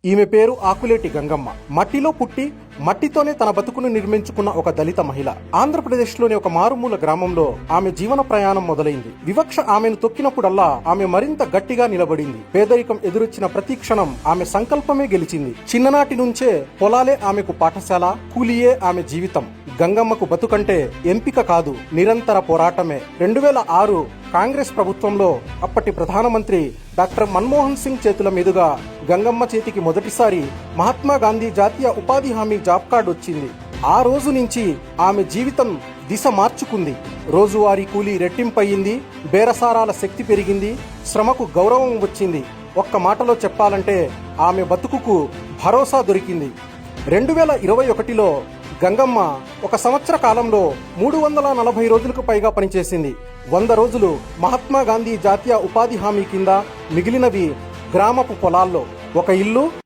ఈమె పేరు ఆకులేటి గంగమ్మ. మట్టిలో పుట్టి మట్టితోనే తన బతుకును నిర్మించుకున్న ఒక దళిత మహిళ. ఆంధ్రప్రదేశ్లోని ఒక మారుమూల గ్రామంలో ఆమె జీవన ప్రయాణం మొదలైంది. వివక్ష ఆమెను తొక్కినప్పుడల్లా ఆమె మరింత గట్టిగా నిలబడింది. పేదరికం ఎదురొచ్చిన ప్రతి క్షణం ఆమె సంకల్పమే గెలిచింది. చిన్ననాటి నుంచే పొలాలే ఆమెకు పాఠశాల, కూలియే ఆమె జీవితం. గంగమ్మకు బతుకంటే ఎంపిక కాదు, నిరంతర పోరాటమే. 2006 కాంగ్రెస్ ప్రభుత్వంలో అప్పటి ప్రధానమంత్రి డాక్టర్ మన్మోహన్ సింగ్ చేతుల మీదుగా గంగమ్మ చేతికి మొదటిసారి మహాత్మా గాంధీ జాతీయ ఉపాధి హామీ జాబ్ కార్డు వచ్చింది. ఆ రోజు నుంచి ఆమె జీవితం దిశ మార్చుకుంది. రోజువారీ కూలీ రెట్టింపయ్యింది, బేరసారాల శక్తి పెరిగింది, శ్రమకు గౌరవం వచ్చింది. ఒక్క మాటలో చెప్పాలంటే ఆమె బతుకుకు భరోసా దొరికింది. 2021లో గంగమ్మ ఒక సంవత్సర కాలంలో 340 రోజులకు పైగా పనిచేసింది. 100 రోజులు మహాత్మా గాంధీ జాతీయ ఉపాధి హామీ కింద, మిగిలినవి గ్రామపు పొలాల్లో. ఒక ఇల్లు,